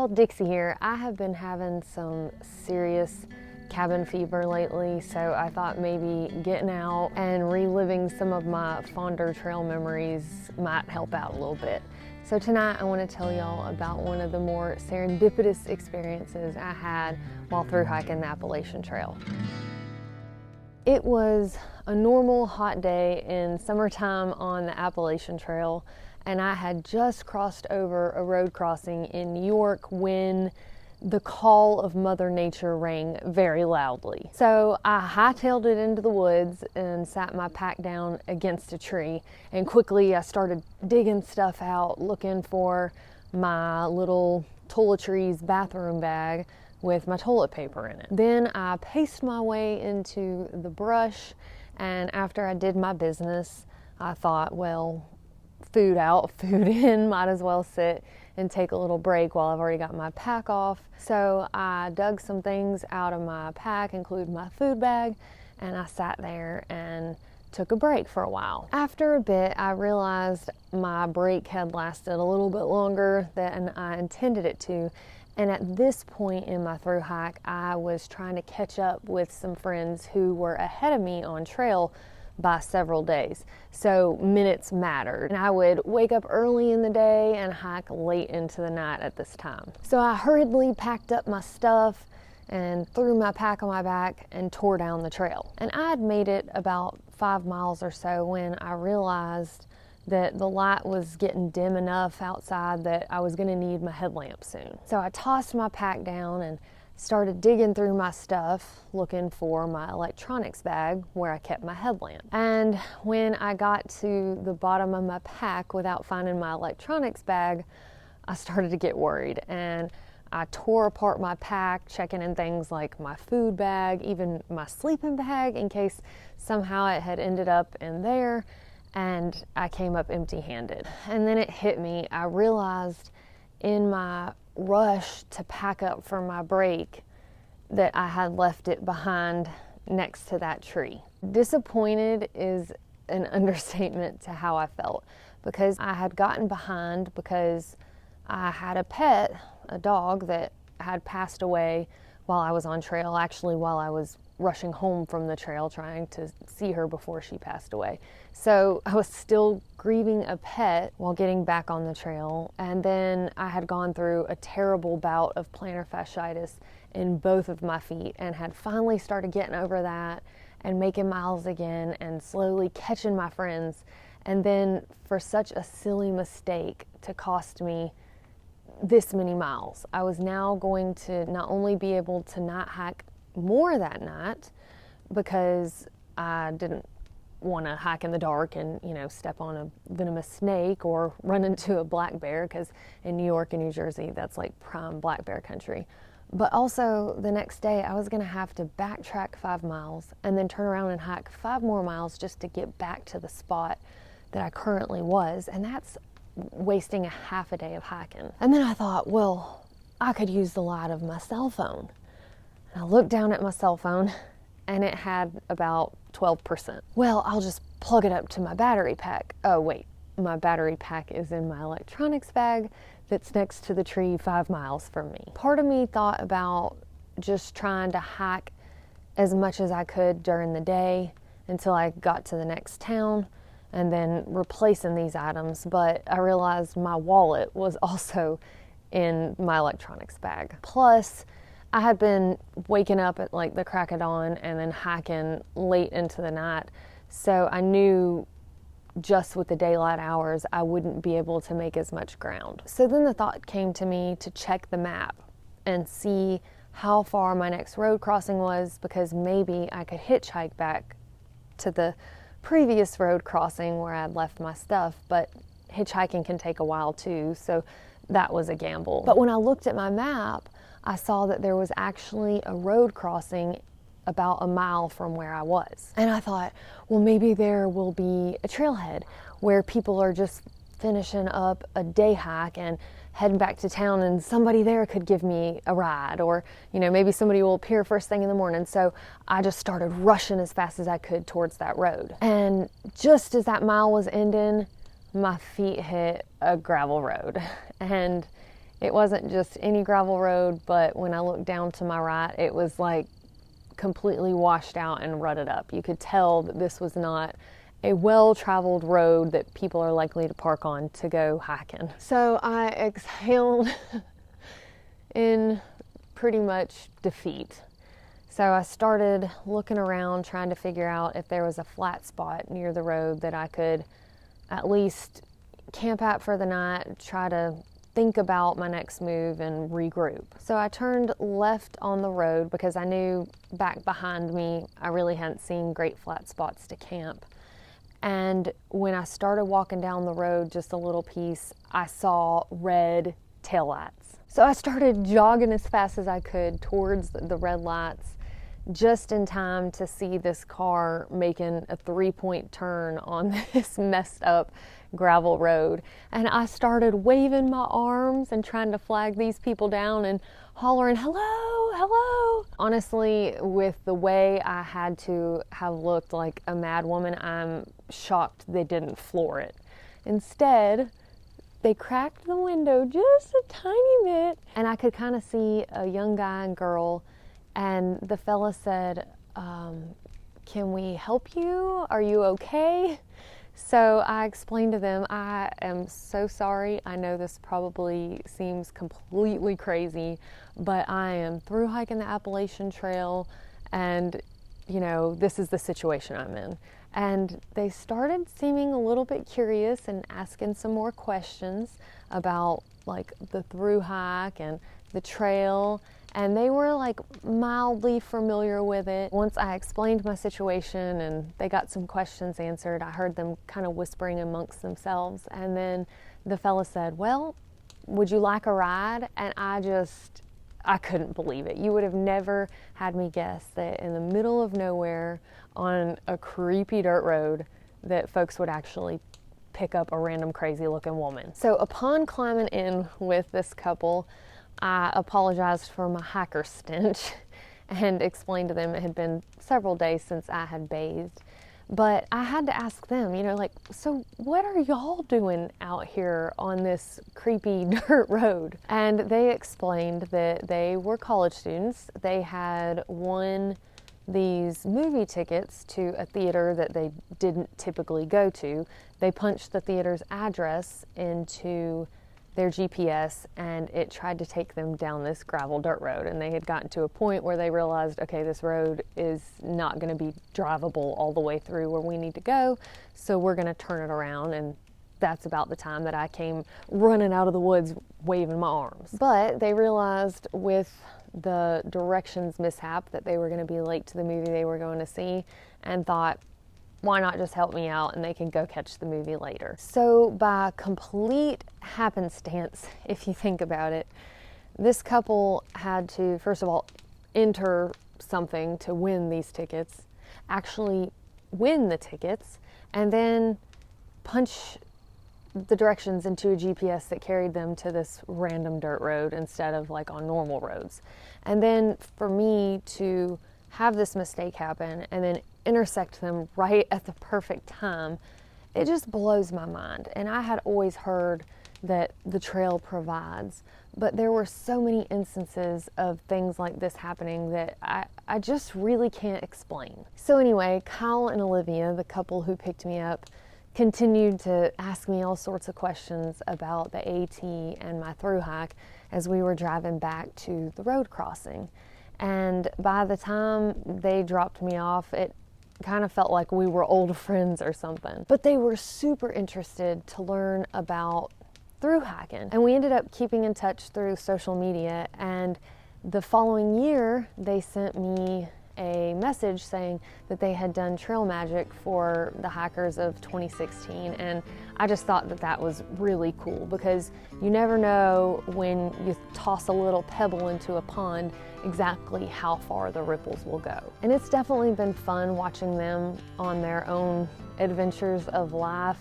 y'all, Dixie here. I have been having some serious cabin fever lately, so I thought maybe getting out and reliving some of my fonder trail memories might help out a little bit. So tonight I want to tell y'all about one of the more serendipitous experiences I had while through hiking the Appalachian Trail. It was a normal hot day in summertime on the Appalachian Trail, and I had just crossed over a road crossing in New York when the call of Mother Nature rang very loudly. So I hightailed it into the woods and sat my pack down against a tree, and quickly I started digging stuff out, looking for my little toiletries bathroom bag with my toilet paper in it. Then I paced my way into the brush, and after I did my business, I thought, well, food out, food in, might as well sit and take a little break while I've already got my pack off. So I dug some things out of my pack, including my food bag, and I sat there and took a break for a while. After a bit, I realized my break had lasted a little bit longer than I intended it to. And at this point in my through hike, I was trying to catch up with some friends who were ahead of me on trail by several days. So minutes mattered. And I would wake up early in the day and hike late into the night at this time. So I hurriedly packed up my stuff and threw my pack on my back and tore down the trail. And I had made it about 5 miles or so when I realized that the light was getting dim enough outside that I was gonna need my headlamp soon. So I tossed my pack down and started digging through my stuff, looking for my electronics bag where I kept my headlamp. And when I got to the bottom of my pack without finding my electronics bag, I started to get worried, and I tore apart my pack, checking in things like my food bag, even my sleeping bag, in case somehow it had ended up in there, and I came up empty-handed. And then it hit me. I realized in my rush to pack up for my break that I had left it behind next to that tree. Disappointed is an understatement to how I felt, because I had gotten behind because I had a pet, a dog that had passed away while I was on trail, actually while I was rushing home from the trail trying to see her before she passed away. So I was still grieving a pet while getting back on the trail, and then I had gone through a terrible bout of plantar fasciitis in both of my feet and had finally started getting over that and making miles again and slowly catching my friends, and then for such a silly mistake to cost me this many miles. I was now going to not only be able to not hike more that night because I didn't want to hike in the dark and, step on a venomous snake or run into a black bear, because in New York and New Jersey, that's like prime black bear country. But also the next day I was going to have to backtrack 5 miles and then turn around and hike 5 more miles just to get back to the spot that I currently was. And that's wasting a half a day of hiking. And then I thought, well, I could use the light of my cell phone. I looked down at my cell phone and it had about 12%. Well, I'll just plug it up to my battery pack. Oh wait, my battery pack is in my electronics bag that's next to the tree 5 miles from me. Part of me thought about just trying to hike as much as I could during the day until I got to the next town and then replacing these items, but I realized my wallet was also in my electronics bag. Plus, I had been waking up at like the crack of dawn and then hiking late into the night, so I knew just with the daylight hours I wouldn't be able to make as much ground. So then the thought came to me to check the map and see how far my next road crossing was, because maybe I could hitchhike back to the previous road crossing where I'd left my stuff, but hitchhiking can take a while too, so that was a gamble. But when I looked at my map, I saw that there was actually a road crossing about a mile from where I was. And I thought, well, maybe there will be a trailhead where people are just finishing up a day hike and heading back to town, and somebody there could give me a ride, or maybe somebody will appear first thing in the morning. So I just started rushing as fast as I could towards that road. And just as that mile was ending, my feet hit a gravel road, and It wasn't just any gravel road, but when I looked down to my right, it was like completely washed out and rutted up. You could tell that this was not a well-traveled road that people are likely to park on to go hiking. So I exhaled in pretty much defeat. So I started looking around, trying to figure out if there was a flat spot near the road that I could at least camp out for the night, try to think about my next move and regroup. So I turned left on the road because I knew back behind me I really hadn't seen great flat spots to camp. And when I started walking down the road just a little piece, I saw red taillights. So I started jogging as fast as I could towards the red lights, just in time to see this car making a 3-point turn on this messed up gravel road. And I started waving my arms and trying to flag these people down and hollering, "Hello, hello." Honestly, with the way I had to have looked like a mad woman, I'm shocked they didn't floor it. Instead, they cracked the window just a tiny bit, and I could kind of see a young guy and girl. And the fella said, "Can we help you? Are you okay?" So I explained to them, "I am so sorry. I know this probably seems completely crazy, but I am through hiking the Appalachian Trail, and this is the situation I'm in." And they started seeming a little bit curious and asking some more questions about like the through hike and the trail. And they were like mildly familiar with it. Once I explained my situation and they got some questions answered, I heard them kind of whispering amongst themselves. And then the fella said, "Well, would you like a ride?" And I couldn't believe it. You would have never had me guess that in the middle of nowhere on a creepy dirt road that folks would actually pick up a random crazy looking woman. So upon climbing in with this couple, I apologized for my hiker stench and explained to them it had been several days since I had bathed. But I had to ask them, so what are y'all doing out here on this creepy dirt road? And they explained that they were college students. They had won these movie tickets to a theater that they didn't typically go to. They punched the theater's address into their GPS and it tried to take them down this gravel dirt road, and they had gotten to a point where they realized, okay, this road is not going to be drivable all the way through where we need to go, so we're going to turn it around. And that's about the time that I came running out of the woods waving my arms. But they realized with the directions mishap that they were going to be late to the movie they were going to see, and thought, why not just help me out and they can go catch the movie later. So by complete happenstance, if you think about it, this couple had to, first of all, enter something to win these tickets, actually win the tickets, and then punch the directions into a GPS that carried them to this random dirt road instead of like on normal roads. And then for me to have this mistake happen and then intersect them right at the perfect time, it just blows my mind. And I had always heard that the trail provides, but there were so many instances of things like this happening that I just really can't explain. So anyway, Kyle and Olivia, the couple who picked me up, continued to ask me all sorts of questions about the AT and my through hike as we were driving back to the road crossing. And by the time they dropped me off, it kind of felt like we were old friends or something. But they were super interested to learn about through hiking. And we ended up keeping in touch through social media. And the following year, they sent me a message saying that they had done Trail Magic for the hikers of 2016. And I just thought that that was really cool, because you never know when you toss a little pebble into a pond exactly how far the ripples will go. And it's definitely been fun watching them on their own adventures of life.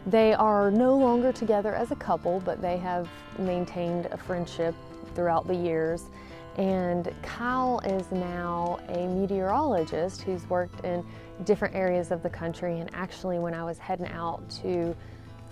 They are no longer together as a couple, but they have maintained a friendship throughout the years. And Kyle is now a meteorologist who's worked in different areas of the country. And actually, when I was heading out to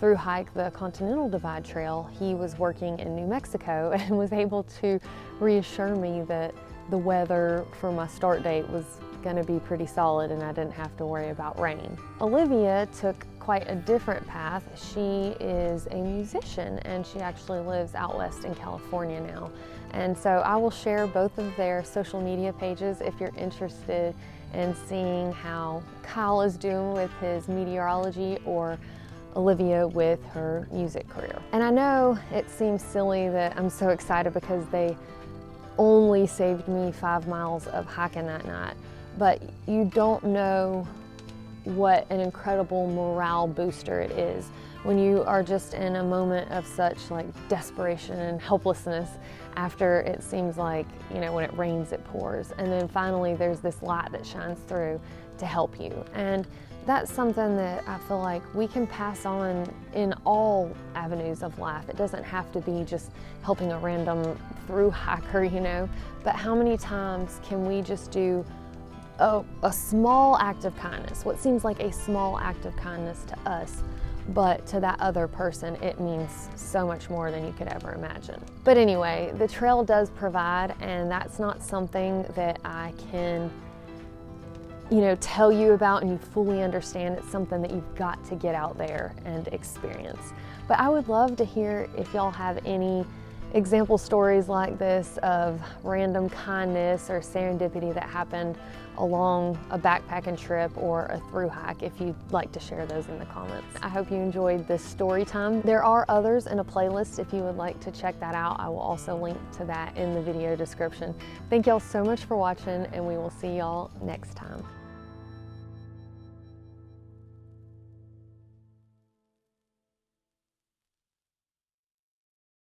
thru-hike the Continental Divide Trail, he was working in New Mexico and was able to reassure me that the weather for my start date was going to be pretty solid and I didn't have to worry about rain. Olivia took quite a different path. She is a musician and she actually lives out west in California now. And so I will share both of their social media pages if you're interested in seeing how Kyle is doing with his meteorology or Olivia with her music career. And I know it seems silly that I'm so excited because they only saved me 5 miles of hiking that night, but you don't know what an incredible morale booster it is when you are just in a moment of such like desperation and helplessness after it seems like, you know, when it rains it pours, and then finally there's this light that shines through to help you. And that's something that I feel like we can pass on in all avenues of life. It doesn't have to be just helping a random thru-hiker, you know, but how many times can we just do a small act of kindness, what seems like a small act of kindness to us, but to that other person it means so much more than you could ever imagine. But anyway, the trail does provide, and that's not something that I can, you know, tell you about and you fully understand. It's something that you've got to get out there and experience. But I would love to hear if y'all have any example stories like this of random kindness or serendipity that happened along a backpacking trip or a thru-hike, if you'd like to share those in the comments. I hope you enjoyed this story time. There are others in a playlist if you would like to check that out. I will also link to that in the video description. Thank y'all so much for watching, and we will see y'all next time.